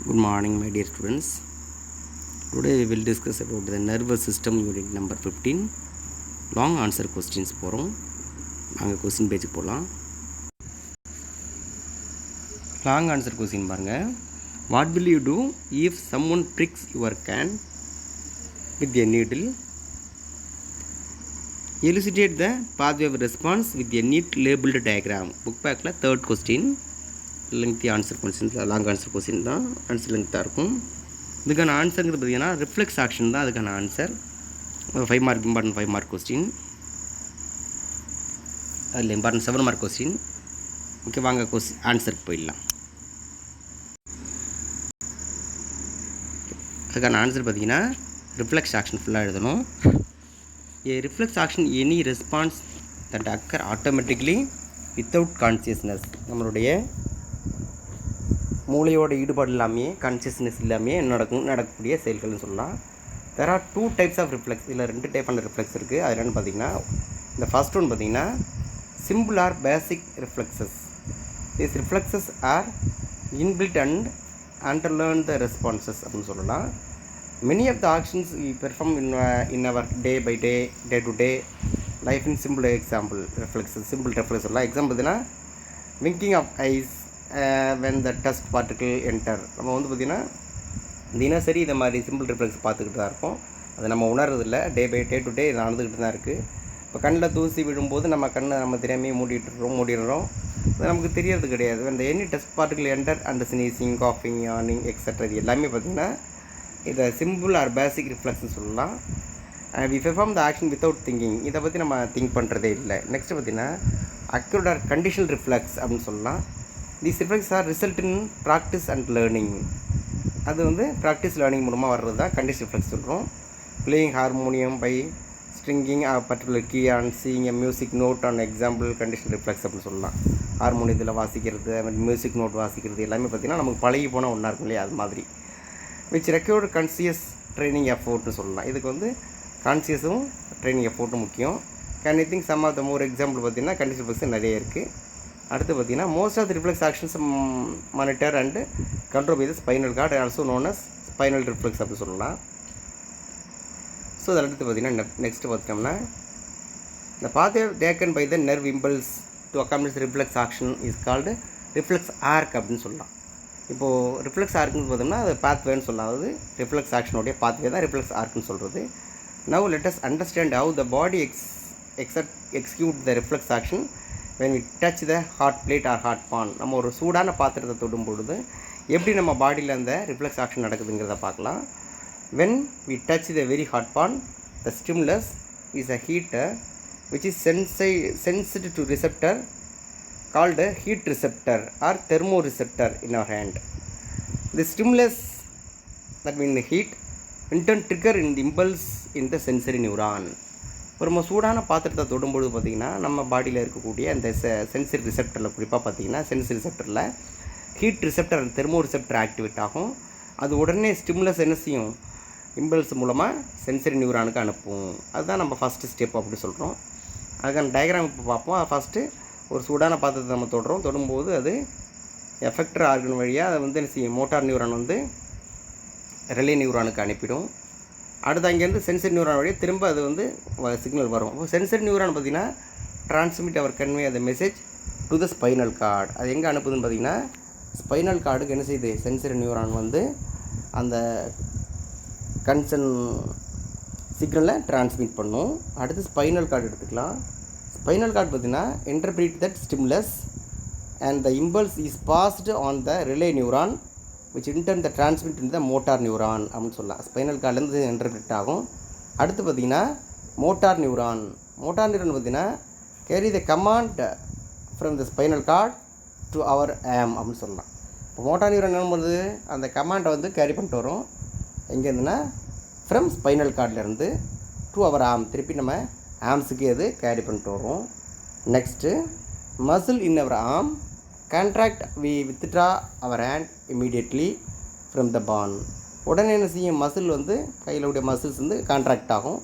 Good morning, my dear students. Today we will discuss about the nervous system unit number 15. Long answer questions போகிறோம். நாங்கள் question பேஜுக்கு போகலாம். Long answer question பாருங்கள். What will you do if someone pricks your can with a needle? Elucidate the pathway of response with a neat labeled diagram. Book backல third question. Lengthy answer question, long answer question தான். Answer லெங்க்த்தாக இருக்கும். இதுக்கான ஆன்சருங்கிறது பார்த்தீங்கன்னா reflex action தான் அதுக்கான answer. 5 mark important 5 mark question, அதில் important 7 mark question. Okay, வாங்க ஆன்சருக்கு போயிடலாம். அதுக்கான ஆன்சர் பார்த்தீங்கன்னா ரிஃப்ளெக்ஸ் ஆக்ஷன் ஃபுல்லாக எழுதணும். A reflex action any response that occur automatically without consciousness. நம்மளுடைய மூளையோட ஈடுபாடு இல்லாமையே, கான்சியஸ்னஸ் இல்லாமையே நடக்கக்கூடிய செயல்கள்னு சொல்லலாம். There are 2 types of reflex. இதில் 2 டைப்பான ரிஃப்ளெக்ஸ் இருக்குது. அது என்னென்னு பார்த்தீங்கன்னா, இந்த ஃபர்ஸ்ட் ஒன் பார்த்தீங்கன்னா simple or basic reflexes. This reflexes are inbuilt and unlearned the responses அப்படின்னு சொல்லலாம். Many of the actions we perform in our day by day, day to day life in simple example reflexes. Simple reflex சொல்லலாம். Example பார்த்தீங்கன்னா winking of eyes when the dust particle enter. நம்ம வந்து பார்த்திங்கன்னா தினசரி இந்த மாதிரி சிம்பிள் ரிஃப்ளெக்ஸ் பார்த்துக்கிட்டு தான் இருப்போம். அதை நம்ம உணர்றதில்லை. டே பை டே டு டே நடந்துக்கிட்டு தான் இருக்குது. இப்போ கண்ணில் தூசி விழும்போது நம்ம கண்ணை நம்ம தெரியாமையே மூடிடுறோம். அது நமக்கு தெரியறது கிடையாது. அந்த any dust particle enter and sneezing, காஃபிங், yearning etcetera, இது எல்லாமே பார்த்திங்கன்னா இதை சிம்பிள் ஆர் பேசிக் ரிஃப்ளெக்ஸ்னு சொல்லலாம். We perform the action without thinking. இதை பற்றி நம்ம திங்க் பண்ணுறதே இல்லை. நெக்ஸ்ட்டு பார்த்திங்கன்னா அக்யூர்ட் ஆர் கண்டிஷனல் ரிஃப்ளெக்ஸ் அப்படின்னு சொல்லலாம். These reflex are result in practice and learning. அது வந்து ப்ராக்டிஸ் லேர்னிங் மூலமாக வர்றது தான் கண்டிஷன் ரிஃப்ளெக்ஸ் சொல்கிறோம். Playing harmonium by stringing a particular key and seeing a music note on example condition reflex அப்படின்னு சொல்லலாம். ஹார்மோனியத்தில் வாசிக்கிறது, மியூசிக் நோட் வாசிக்கிறது எல்லாமே பார்த்திங்கன்னா நமக்கு பழகி போனால் ஒன்றா இருக்கும் இல்லையா, அது மாதிரி. விச் ரெக்யூர்டு கான்சியஸ் ட்ரைனிங் எஃபோர்ட்னு சொல்லலாம். இதுக்கு வந்து கான்சியஸும் ட்ரைனிங் எஃபோர்ட்டும் முக்கியம். Can I think some of the more example பார்த்திங்கன்னா கண்டிஷன் ரிஃப்ளெக்ஸ் நிறைய இருக்குது. அடுத்து பார்த்திங்கன்னா most of the reflex actions monitor and control by the spinal cord, also known as spinal reflex அப்படி சொல்லலாம். ஸோ அதில் அடுத்து பார்த்திங்கன்னா நெக்ஸ்ட்டு பார்த்திட்டோம்னா இந்த pathway taken by the nerve impulse to accomplish reflex action is called reflex arc அப்படின்னு சொல்லலாம். இப்போது ரிஃப்ளெக்ஸ் ஆர்க்குன்னு பார்த்தோம்னா அது பாத்வேன்னு சொல்லலாம். அதாவது ரிஃப்ளெக்ஸ் ஆக்ஷனுடைய பாத்வே தான் ரிஃப்ளெக்ஸ் ஆர்க்குன்னு சொல்கிறது. Now let us understand how the body execute the reflex action when we touch the hot plate or hot pan. நம்ம ஒரு சூடான பாத்திரத்தை தொடும் பொழுது எப்படி நம்ம பாடியில் அந்த ரிஃப்ளெக்ஸ் ஆக்ஷன் நடக்குதுங்கிறத பார்க்கலாம். when we touch the very hot pan, the stimulus is a heater which is sensed to receptor called a heat receptor or thermoreceptor in our hand. The stimulus, that means the heat, in turn trigger in the impulse in the sensory neuron. ஒரு நம்ம சூடான பாத்திரத்தை தொடும்பொழுது பார்த்திங்கன்னா நம்ம பாடியில் இருக்கக்கூடிய அந்த sensory ரிசெப்டரில், குறிப்பாக பார்த்திங்கன்னா சென்சரி ரிசெப்டரில் heat receptor and thermo receptor activate ஆகும். அது உடனே ஸ்டிமுலஸ் என்ன செய்யும், இம்பல்ஸ் மூலமாக சென்சரி நியூரானுக்கு அனுப்பும். அதுதான் நம்ம ஃபஸ்ட்டு ஸ்டெப் அப்படி சொல்கிறோம். அதுக்கான டயக்ராம் இப்போ பார்ப்போம். ஃபஸ்ட்டு ஒரு சூடான பாத்திரத்தை நம்ம தொடும்போது அது எஃபெக்டர் ஆர்கன் வழியாக அதை வந்து என்ன செய்யும், மோட்டார் நியூரான் வந்து ரிலே நியூரானுக்கு அனுப்பிடும். அடுத்து அங்கேருந்து சென்சரி நியூரான் வழியாக திரும்ப அது வந்து சிக்னல் வரும். இப்போ சென்சரி நியூரான் பார்த்திங்கன்னா ட்ரான்ஸ்மிட் அவர் கன்வே அந்த message to the spinal card. அது எங்கே அனுப்புதுன்னு பார்த்திங்கன்னா ஸ்பைனல் கார்டுக்கு என்ன செய்யுது, சென்சரி நியூரான் வந்து அந்த கன்சர்ன் சிக்னலை ட்ரான்ஸ்மிட் பண்ணும். அடுத்து ஸ்பைனல் கார்டு எடுத்துக்கலாம். ஸ்பைனல் கார்டு பார்த்திங்கன்னா interpret that stimulus and the impulse is passed on the relay neuron which in turn the transmit in the motor neuron அப்படின்னு சொல்லலாம். ஸ்பைனல் கார்ட்லேருந்து இன்டர்பிரேட் ஆகும். அடுத்து பார்த்திங்கன்னா மோட்டார் நியூரான் பார்த்திங்கன்னா carry the command from the spinal cord to our arm அப்படின்னு சொல்லலாம். இப்போ motor neuron என்ன பண்ணுறது, அந்த கமாண்டை வந்து கேரி பண்ணிட்டு வரும். எங்கேருந்துன்னா ஃப்ரம் ஸ்பைனல் கார்ட்லேருந்து டு அவர் ஆம், திருப்பி நம்ம ஆம்ஸுக்கு அது கேரி பண்ணிட்டு வரும். நெக்ஸ்ட்டு மசில் இன் அவர் ஆம் contract, we withdraw our hand immediately from the bone. உடனே என்ன செய்யும், மசில் வந்து கையில் உடைய மசில்ஸ் வந்து கான்ட்ராக்ட் ஆகும்.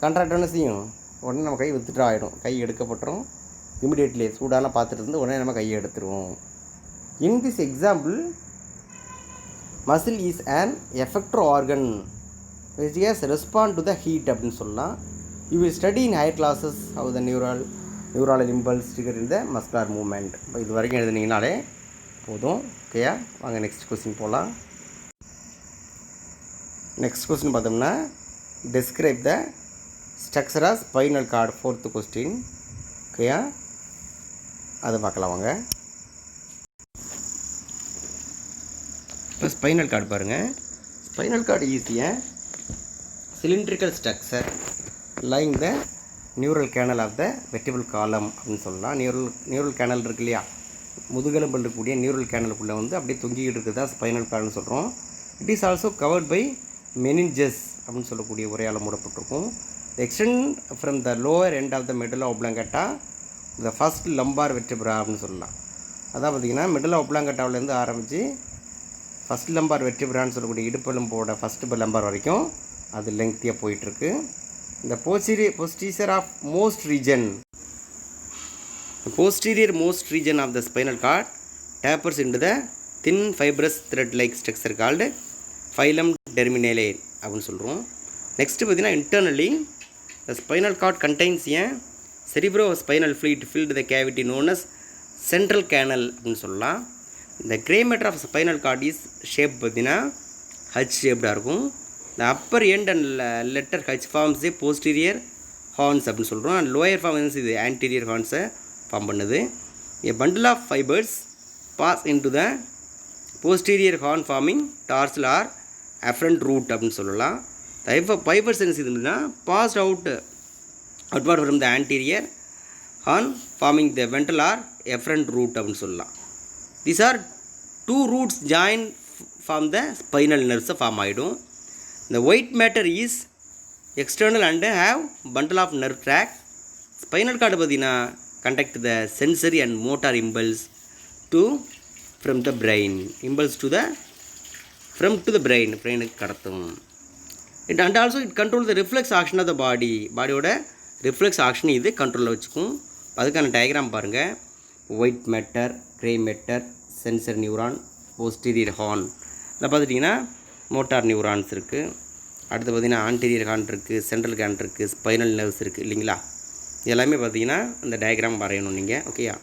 கான்ட்ராக்ட் என்ன செய்யும், உடனே நம்ம கை வித்ட்ரா ஆகிடும், கை எடுக்கப்பட்டுரும். இமிடியேட்லி சூடான பாத்திரத்துலேருந்து உடனே நம்ம கையை எடுத்துருவோம். In this example muscle is an effector organ which has respond to the heat அப்படின்னு சொல்லலாம். You will study in higher classes how the neural impulse trigger in the muscular movement. இப்போ இது வரைக்கும் எழுதுனீங்கனாலே போதும். ஓகேயா, வாங்க நெக்ஸ்ட் கொஸ்டின் போகலாம். Next question பார்த்தோம்னா describe the structure of spinal cord, fourth question. ஓகேயா, அதை பார்க்கலாம் வாங்க. இப்போ ஸ்பைனல் கார்டு பாருங்கள். ஸ்பைனல் கார்டு ஈஸியாக cylindrical structure lying the neural canal of the vertebral column அப்படின்னு சொல்லலாம். நியூரல் கேனல் இருக்கு இல்லையா, முதுகெலும்பு இருக்கக்கூடிய நியூரல் கேனலுக்குள்ளே வந்து அப்படியே தொங்கிக்கிட்டு இருக்குது தான் ஸ்பைனல் கார்டுன்னு சொல்கிறோம். It is also covered by meninges அப்படின்னு சொல்லக்கூடிய உரையால் மூடப்பட்டிருக்கும். Extend from the lower end of the medulla oblongata the first lumbar vertebra அப்படின்னு சொல்லலாம். அதான் பார்த்திங்கன்னா மெடுலா ஒப்ளாங்கட்டாவிலேருந்து ஆரம்பித்து ஃபஸ்ட் லம்பார் வெர்டிப்ரான்னு சொல்லக்கூடிய இடுப்பெலும்போட ஃபஸ்ட்டு லம்பார் வரைக்கும் அது லெங்க்த்தியாக போயிட்டுருக்கு. இந்த posterior most region of the spinal cord tapers into the thin fibrous thread-like structure called phylum terminale அப்படின்னு சொல்கிறோம். நெக்ஸ்ட்டு பார்த்தீங்கன்னா internally the spinal cord contains a cerebrospinal fluid filled the cavity known as central canal அப்படின்னு சொல்லலாம். இந்த grey matter of spinal cord is shape பார்த்தீங்கன்னா H ஷேப்டாக இருக்கும். The upper end and letter H forms a posterior horns அப்படின்னு சொல்கிறோம். And lower form வந்து இது anterior horns form பண்ணுது. A bundle of fibers pass into the posterior horn forming tarsal or afferent root அப்படின்னு சொல்லலாம். The fibers என்ன செய்யுதுன்னா passed outward from the anterior horn forming the ventral or afferent root அப்படின்னு சொல்லலாம். These are two roots joined from the spinal nerves form ஆகிடும். The white matter is external and have bundle of nerve tract. Spinal cord பார்த்தீங்கன்னா conduct the sensory and motor impulse from the brain. Impulse to the brain கடத்தும். And also it controls the reflex action of the body. பாடியோட reflex action இது கண்ட்ரோலில் வச்சுக்கும். அதுக்கான diagram பாருங்கள். White matter, grey matter, sensor neuron, posterior horn. இதை பார்த்துட்டிங்கன்னா motor neurons இருக்குது. அடுத்து பார்த்திங்கன்னா ஆன்டீரியர் ஹார்ன் இருக்குது, சென்ட்ரல் கேன் இருக்குது, ஸ்பைனல் நர்வ்ஸ் இருக்குது இல்லைங்களா. எல்லாமே பார்த்திங்கன்னா அந்த டயக்ராம் வரையணும் நீங்கள். ஓகேயா,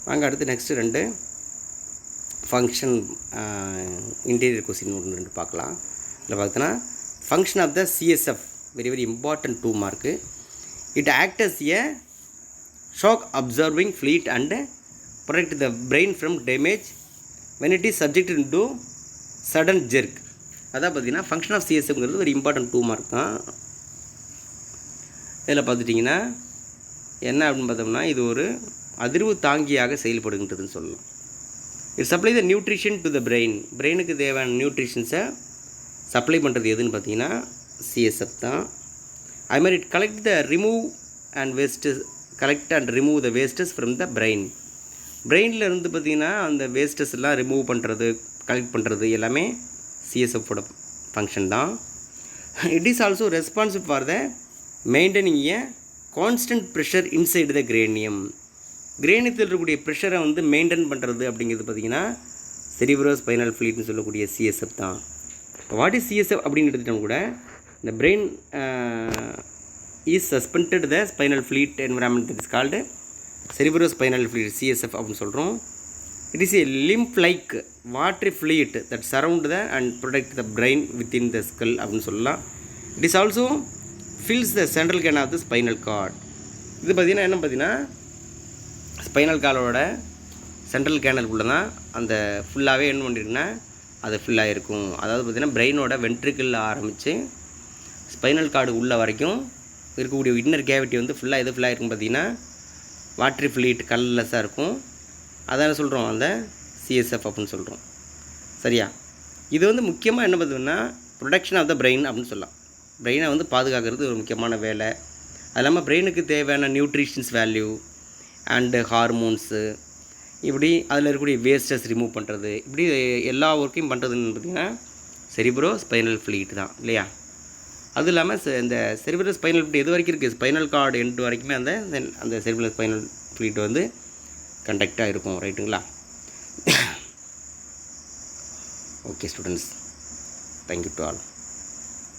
வாங்க அடுத்து நெக்ஸ்ட்டு 2 ஃபங்க்ஷன் இன்டீரியர் கொஸ்டின் 2 பார்க்கலாம். இதில் பார்த்தீங்கன்னா function of the CSF very important 2 mark. It act as a shock absorbing fluid and protect the brain from damage when it is subjected to sudden jerk. அதான் பார்த்தீங்கன்னா function of சிஎஸ்எஃப்ங்கிறது ஒரு important 2 mark தான். இதில் பார்த்துட்டிங்கன்னா என்ன அப்படின்னு பார்த்தோம்னா இது ஒரு அதிர்வு தாங்கியாக செயல்படுகின்றதுன்னு சொல்லலாம். It supply the nutrition to the பிரெயினுக்கு தேவையான நியூட்ரிஷன்ஸை சப்ளை பண்ணுறது எதுன்னு பார்த்தீங்கன்னா சிஎஸ்எஃப் தான். அதுமாதிரி it collect and remove the wastes from the பிரெயினில் இருந்து பார்த்திங்கன்னா அந்த வேஸ்டஸ் எல்லாம் ரிமூவ் பண்ணுறது, கலெக்ட் பண்ணுறது எல்லாமே சிஎஸ்எஃபோட ஃபங்க்ஷன் தான். It is also responsible for the maintaining a constant pressure inside the கிரேனியத்தில் இருக்கக்கூடிய ப்ரெஷரை வந்து மெயின்டைன் பண்ணுறது அப்படிங்கிறது பார்த்திங்கன்னா செரிப்ரோஸ்பைனல் ஃப்ளூயிட்னு சொல்லக்கூடிய சிஎஸ்எஃப் தான். வாட் இஸ் சிஎஸ்எஃப் அப்படின்னு எடுத்துட்டோம் கூட இந்த brain is suspended the spinal fluid environment that is called cerebrospinal fluid CSF அப்படின்னு சொல்கிறோம். It is a lymph-like watery fluid that surround the and protect the brain within the skull அப்படின்னு சொல்லலாம். It is also fills the central canal of the spinal cord. இது பார்த்திங்கன்னா என்ன பார்த்தீங்கன்னா spinal கார்டோட central கேனலுக்குள்ளே தான் அந்த ஃபுல்லாகவே என்ன பண்ணியிருக்குன்னா அது ஃபுல்லாக இருக்கும். அதாவது பார்த்திங்கன்னா பிரெயினோட வென்ட்ரிக்கிளில் ஆரம்பித்து ஸ்பைனல் கார்டு உள்ள வரைக்கும் இருக்கக்கூடிய இன்னர் கேவிட்டி வந்து ஃபுல்லாக எது ஃபுல்லாக இருக்கும் பார்த்திங்கன்னா வாட்ரி ஃப்ளூயிட் கலர்லெஸ்ஸாக இருக்கும். அதான் சொல்கிறோம் அந்த சிஎஸ்எஃப் அப்படின்னு சொல்கிறோம். சரியா, இது வந்து முக்கியமாக என்ன பார்த்தீங்கன்னா ப்ரொடக்ஷன் ஆஃப் த பிரெயின் அப்படின்னு சொல்லலாம். பிரெயினை வந்து பாதுகாக்கிறது ஒரு முக்கியமான வேலை. அது இல்லாமல் பிரெயினுக்கு தேவையான நியூட்ரிஷன்ஸ் வேல்யூ அண்டு ஹார்மோன்ஸு இப்படி அதில் இருக்கக்கூடிய வேஸ்டஸ் ரிமூவ் பண்ணுறது, இப்படி எல்லா ஒர்க்கையும் பண்ணுறதுன்னு பார்த்திங்கன்னா செரிப்ரோஸ்பைனல் ஃப்ளூயிட் தான் இல்லையா. அது இல்லாமல் இந்த செரிப்ரோஸ்பைனல் ஃப்ளூயிட் எது வரைக்கும் இருக்குது, ஸ்பைனல் கார்டு எண்டு வரைக்குமே அந்த செரிப்ரோஸ்பைனல் ஃப்ளூயிட் வந்து கண்டக்டாக இருக்கும். ரைட்டுங்களா. Okay students, thank you to all.